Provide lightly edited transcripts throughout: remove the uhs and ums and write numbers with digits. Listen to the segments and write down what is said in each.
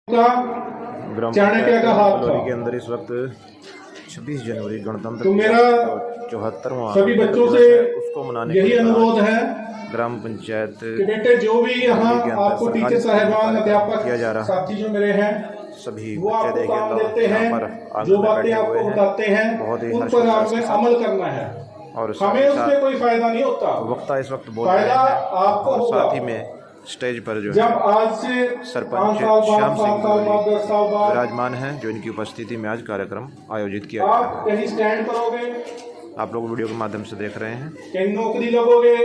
का चाणक्य का हाथ था के अंदर इस वक्त 26 जनवरी गणतंत्र तो मेरा 74वां सभी बच्चों से उसको मनाने यही अनुरोध है ग्राम पंचायत कि बेटे जो भी यहाँ आपको टीचर साहिबान अध्यापक किया जा रहा साथी जो मेरे हैं सभी वो बच्चे आपको देखे काम देते हैं, जो बातें आपको बताते हैं उन पर आपने अमल करना है और हमें उससे कोई फायदा नहीं होता। वक्ता इस वक्त बोल फायदा रहे हैं आपको और होगा साथ ही में स्टेज पर जो जब आज से सरपंच 5 साल बाद श्याम 7 साल बाद 10 साल बाद विराजमान हैं, जो इनकी उपस्थिति में आज कार्यक्रम आयोजित किया आप कहीं स्टैंड करोगे, आप लोग वीडियो के माध्यम से देख रहे हैं कहीं नौकरी लगोगे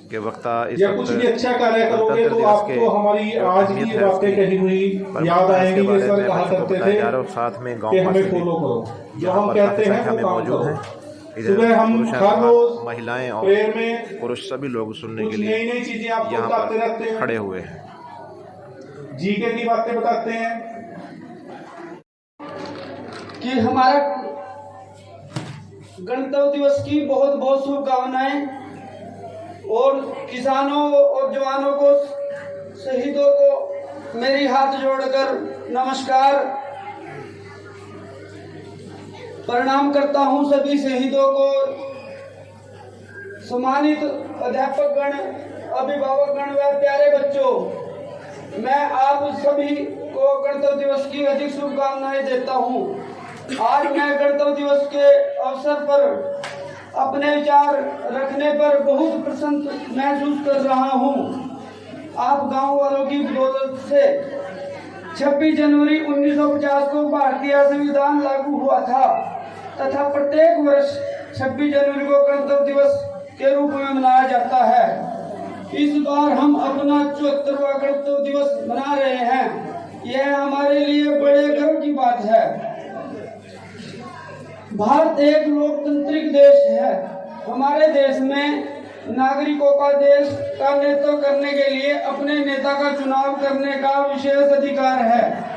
कि वक्ता इस या कुछ भी अच्छा कार्य करोगे तो आपको हमारी आज की ये बातें कही हुई याद आएंगी कि सर कहा करते थे साथ में कि हमें फॉलो करो, जो हम कहते हैं वो काम करो। सुबह हम हर रोज महिलाएं और प्रेयर में पुरुष सभी लोग सुनने कुछ के लिए नई नई चीजें आपको यहाँ बताते रहते पर हैं, खड़े हुए हैं, जीके की बातें बताते हैं कि हमारा गणतंत्र दिवस की बहुत बहुत शुभकामनाएं और किसानों और जवानों को शहीदों को मेरी हाथ जोड़कर नमस्कार प्रणाम करता हूं। सभी शहीदों को, सम्मानित अध्यापक गण, अभिभावक गण व प्यारे बच्चों, मैं आप सभी को गणतंत्र दिवस की अधिक शुभकामनाएं देता हूं। आज मैं गणतंत्र दिवस के अवसर पर अपने विचार रखने पर बहुत प्रसन्न महसूस कर रहा हूं। आप गांव वालों की बदौलत से 26 जनवरी 1950 को भारतीय संविधान लागू हुआ था तथा प्रत्येक वर्ष 26 जनवरी को गणतंत्र दिवस के रूप में मनाया जाता है। इस बार हम अपना 74वां गणतंत्र दिवस मना रहे हैं। यह हमारे लिए बड़े गर्व की बात है। भारत एक लोकतांत्रिक देश है। हमारे देश में नागरिकों का देश का नेतृत्व करने के लिए अपने नेता का चुनाव करने का विशेष अधिकार है।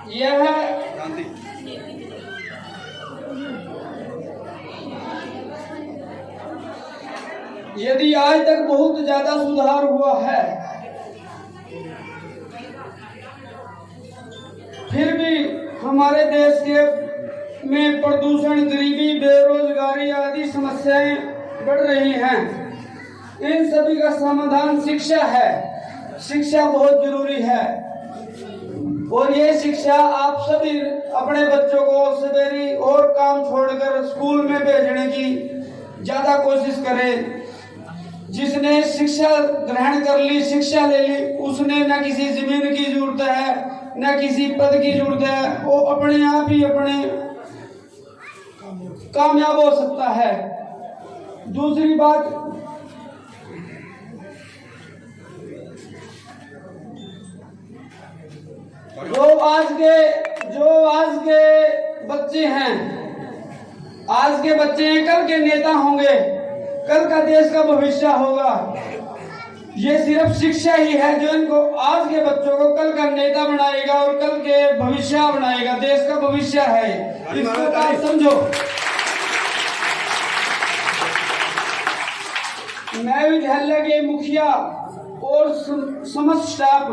यह यदि आज तक बहुत ज्यादा सुधार हुआ है, फिर भी हमारे देश के में प्रदूषण, गरीबी, बेरोजगारी आदि समस्याएं बढ़ रही हैं। इन सभी का समाधान शिक्षा है। शिक्षा बहुत जरूरी है और ये शिक्षा आप सभी अपने बच्चों को सवेरे और काम छोड़कर स्कूल में भेजने की ज्यादा कोशिश करें। जिसने शिक्षा ग्रहण कर ली, शिक्षा ले ली, उसने न किसी जमीन की जरूरत है न किसी पद की जरूरत है, वो अपने आप ही अपने कामयाब हो सकता है। दूसरी बात, जो आज के बच्चे हैं, आज के बच्चे कल के नेता होंगे, कल का देश का भविष्य होगा। ये सिर्फ शिक्षा ही है जो इनको, आज के बच्चों को कल का नेता बनाएगा और कल के भविष्य बनाएगा। देश का भविष्य है, इसको बात समझो। मैं विद्यालय के मुखिया और समस्त स्टाफ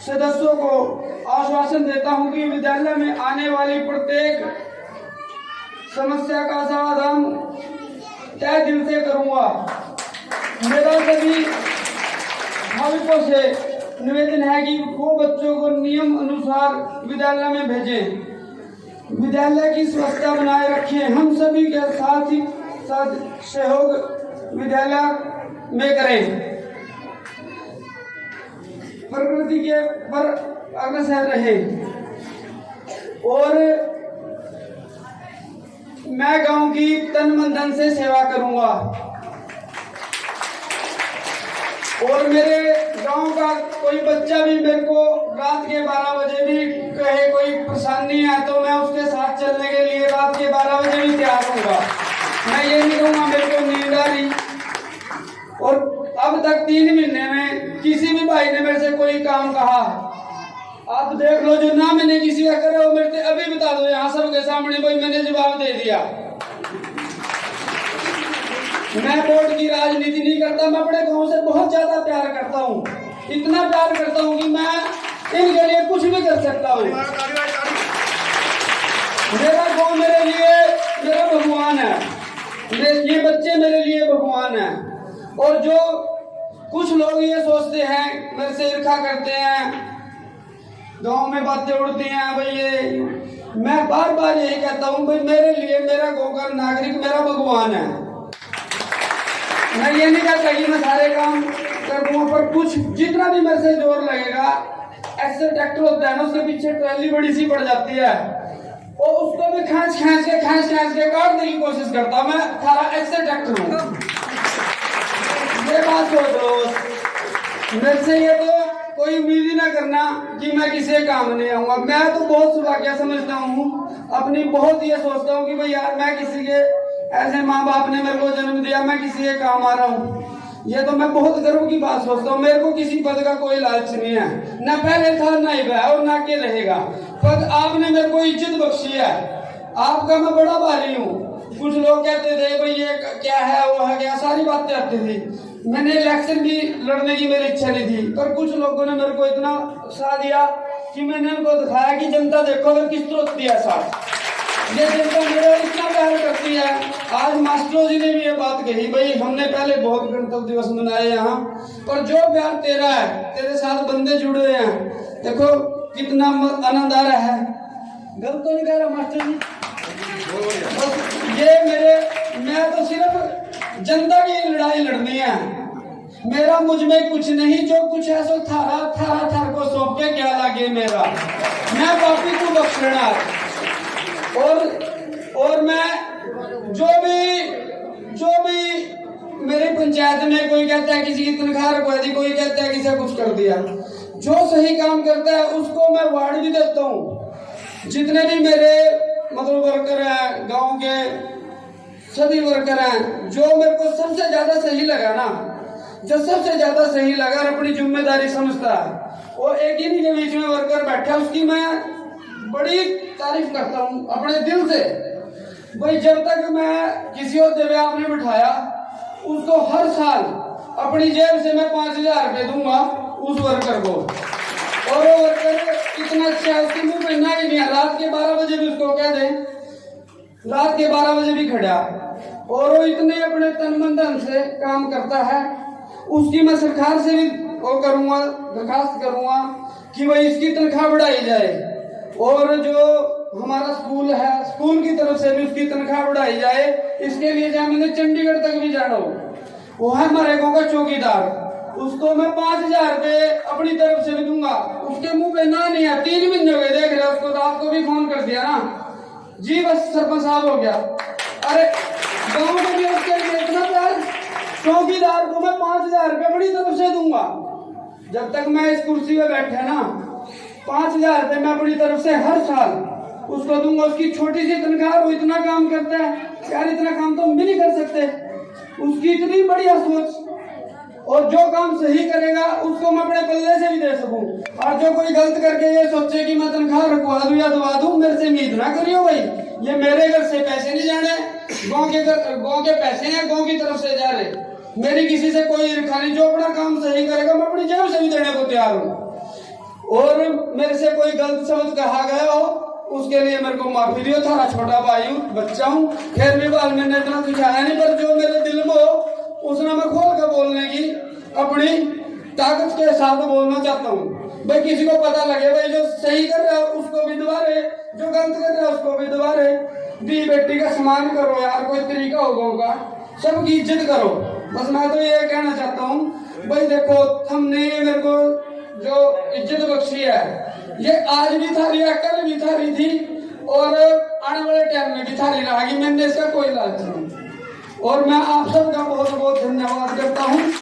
सदस्यों को आश्वासन देता हूं कि विद्यालय में आने वाली प्रत्येक समस्या का समाधान तय दिल से करूंगा। मेरा सभी भाविकों से निवेदन है कि वो बच्चों को नियम अनुसार विद्यालय में भेजें, विद्यालय की स्वच्छता बनाए रखें। हम सभी के साथ ही साथ सहयोग विद्यालय में करें, प्रकृति के पर अग्रसर रहे और मैं गांव की तन मन धन से सेवा करूंगा। और मेरे गांव का कोई बच्चा भी मेरे को रात के 12 बजे भी कहे कोई परेशानी है तो मैं उसके साथ चलने के लिए रात के 12 बजे भी तैयार होऊंगा। मैं ये नहीं कहूँगा मेरे को नींद आ रही। और अब तक 3 महीने में किसी भी भाई ने मेरे से कोई काम कहा, आप देख लो, जो ना मैंने किसी का करे वो मेरे से अभी बता दो यहाँ सबके सामने, भाई मैंने जवाब दे दिया। मैं वोट की राजनीति नहीं करता, मैं अपने गांव से बहुत ज्यादा प्यार करता हूं। इतना प्यार करता हूँ कि मैं इनके लिए कुछ भी कर सकता हूँ। मेरा गाँव मेरे लिए मेरा भगवान है, ये बच्चे मेरे लिए भगवान है। और जो कुछ लोग ये सोचते हैं, मेरे से ईर्ष्या करते हैं, गांव में बातें उड़ती हैं भाई ये, मैं बार बार यही कहता हूँ भाई मेरे लिए मेरा गांव का नागरिक मेरा भगवान है। मैं ये नहीं कहता कि मैं सारे काम कर दूँ, पर कुछ जितना भी मेरे से जोर लगेगा, ऐसे ट्रैक्टर होता है ना, उसके पीछे ट्रॉली बड़ी सी पड़ जाती है, और उसको भी खींच के काटने की कोशिश करता मैं, थारा एक्सेल ट्रैक्टर हूँ। ये बात सोच लो, मेरे से ये तो कोई उम्मीद ही ना करना कि मैं किसी काम नहीं आऊंगा। मैं तो बहुत सौभाग्य समझता हूँ अपनी, बहुत ये सोचता हूँ कि भाई यार मैं किसी के ऐसे माँ बाप ने मेरे को जन्म दिया, मैं किसी के काम आ रहा हूँ। ये तो मैं बहुत गर्व की बात सोचता हूँ। मेरे को किसी पद का कोई लालच नहीं है, न पहले था न है और न के रहेगा। पद आपने मेरे को इज्जत बख्शी है, आपका मैं बड़ा भारी हूँ। कुछ लोग कहते थे भाई ये क्या है वो है क्या, सारी बातें आती थी। मैंने इलेक्शन भी लड़ने की मेरी इच्छा नहीं थी, पर कुछ लोगों ने मेरे को इतना उत्साह दिया कि मैंने उनको दिखाया कि जनता देखो अगर किस तरह होती है साथ, ये जनता मेरा इतना प्यार करती है। आज मास्टरों जी ने भी ये बात कही, भाई हमने पहले बहुत गणतंत्र दिवस मनाए यहाँ, पर जो प्यार तेरा है, तेरे साथ बंदे जुड़े हैं, देखो कितना आनंद आ रहा है। गलत तो नहीं कह रहा मास्टर जी? ये मैं तो सिर्फ जनता की लड़ाई लड़नी है। मेरा मुझ में कुछ नहीं, जो कुछ है सो थारा को सौंप के क्या लागे मेरा। मैं पापी तू बख्शना। और मैं जो भी मेरी पंचायत में कोई कहता है किसी की तनख्वाह रखवा दी, कोई कहता है किसी कुछ कर दिया, जो सही काम करता है उसको मैं वार्ड भी देता हूँ। जितने भी मेरे मतलब वर्कर हैं, गांव के सभी वर्कर हैं, जो मेरे को सबसे ज्यादा सही लगा ना, जो सबसे ज्यादा सही लगा और अपनी जिम्मेदारी समझता है, वो एक ही के बीच में वर्कर बैठा, उसकी मैं बड़ी तारीफ करता हूँ अपने दिल से। भाई जब तक मैं किसी और देवे आपने बिठाया, उसको हर साल अपनी जेब से मैं 5,000 रुपये दूंगा उस वर्कर को। और वो वर्कर इतना अच्छा है, उसके मुंह पे ना ही नहीं है, रात के 12 बजे भी उसको कह दे, रात के 12 बजे भी खड़ा, और वो इतने अपने तन मन धन से काम करता है। उसकी मैं सरकार से भी वो करूंगा, दरखास्त करूंगा कि भाई इसकी तनख्वाह बढ़ाई जाए, और जो हमारा स्कूल है, स्कूल की तरफ से भी उसकी तनख्वाह बढ़ाई जाए। इसके लिए जब मैंने चंडीगढ़ तक भी जाना हो, वो है हमारे गाँव का चौकीदार, उसको मैं 5,000 रुपये अपनी तरफ से भी दूंगा। उसके मुंह पे ना नहीं है, 3 महीने हो गए देख रहे, उसको रात को भी फोन कर दिया ना जी, बस सरपंच साहब हो गया। अरे गाँव में भी उसके लिए इतना प्यार, चौकीदार को मैं 5,000 रुपये अपनी तरफ से दूंगा। जब तक मैं इस कुर्सी पे बैठा ना, 5,000 रुपये मैं अपनी तरफ से हर साल उसको दूंगा। उसकी छोटी सी तनख्वाह, वो इतना काम करता है यार, इतना काम तो हम भी नहीं कर सकते। उसकी इतनी बढ़िया सोच, और जो काम सही करेगा उसको मैं अपने पल्ले से भी दे सकूं। और जो कोई गलत करके ये सोचे कि मैं तनख्वाह रखवा दूं या दबा दूं, मेरे से उम्मीद ना करियो भाई। ये मेरे घर से पैसे नहीं जाने, गाँव के पैसे हैं, गाँव की तरफ से जा रहे। मेरी किसी से कोई ईर्ष्या नहीं, जो अपना काम सही करेगा मैं अपनी जेब से भी देने को तैयार हूँ। और मेरे से कोई गलत शब्द कहा गया हो उसके लिए मेरे को माफी दियो, थारा छोटा भाई हूँ, बच्चा हूँ। खैर भी बाल मैंने इतना कुछ आया नहीं, पर जो मेरे दिल में हो उसने मैं खोल कर बोलने की अपनी ताकत के साथ बोलना चाहता हूँ। भाई किसी को पता लगे, भाई जो सही कर रहा है उसको भी दोबारे, जो गलत कर रहा है उसको भी दोबारे। दी बेटी का सम्मान करो यार, कोई तरीका होगा, सबकी इज्जत करो। बस मैं तो ये कहना चाहता हूँ भाई, देखो हमने मेरे को जो इज्जत बख्शी है, ये आज भी थारी है, कल भी थारी थी, और आने वाले टाइम में भी थारी रहेगी। मैंने इसका कोई लालच नहीं। और मैं आप सबका बहुत बहुत धन्यवाद करता हूँ।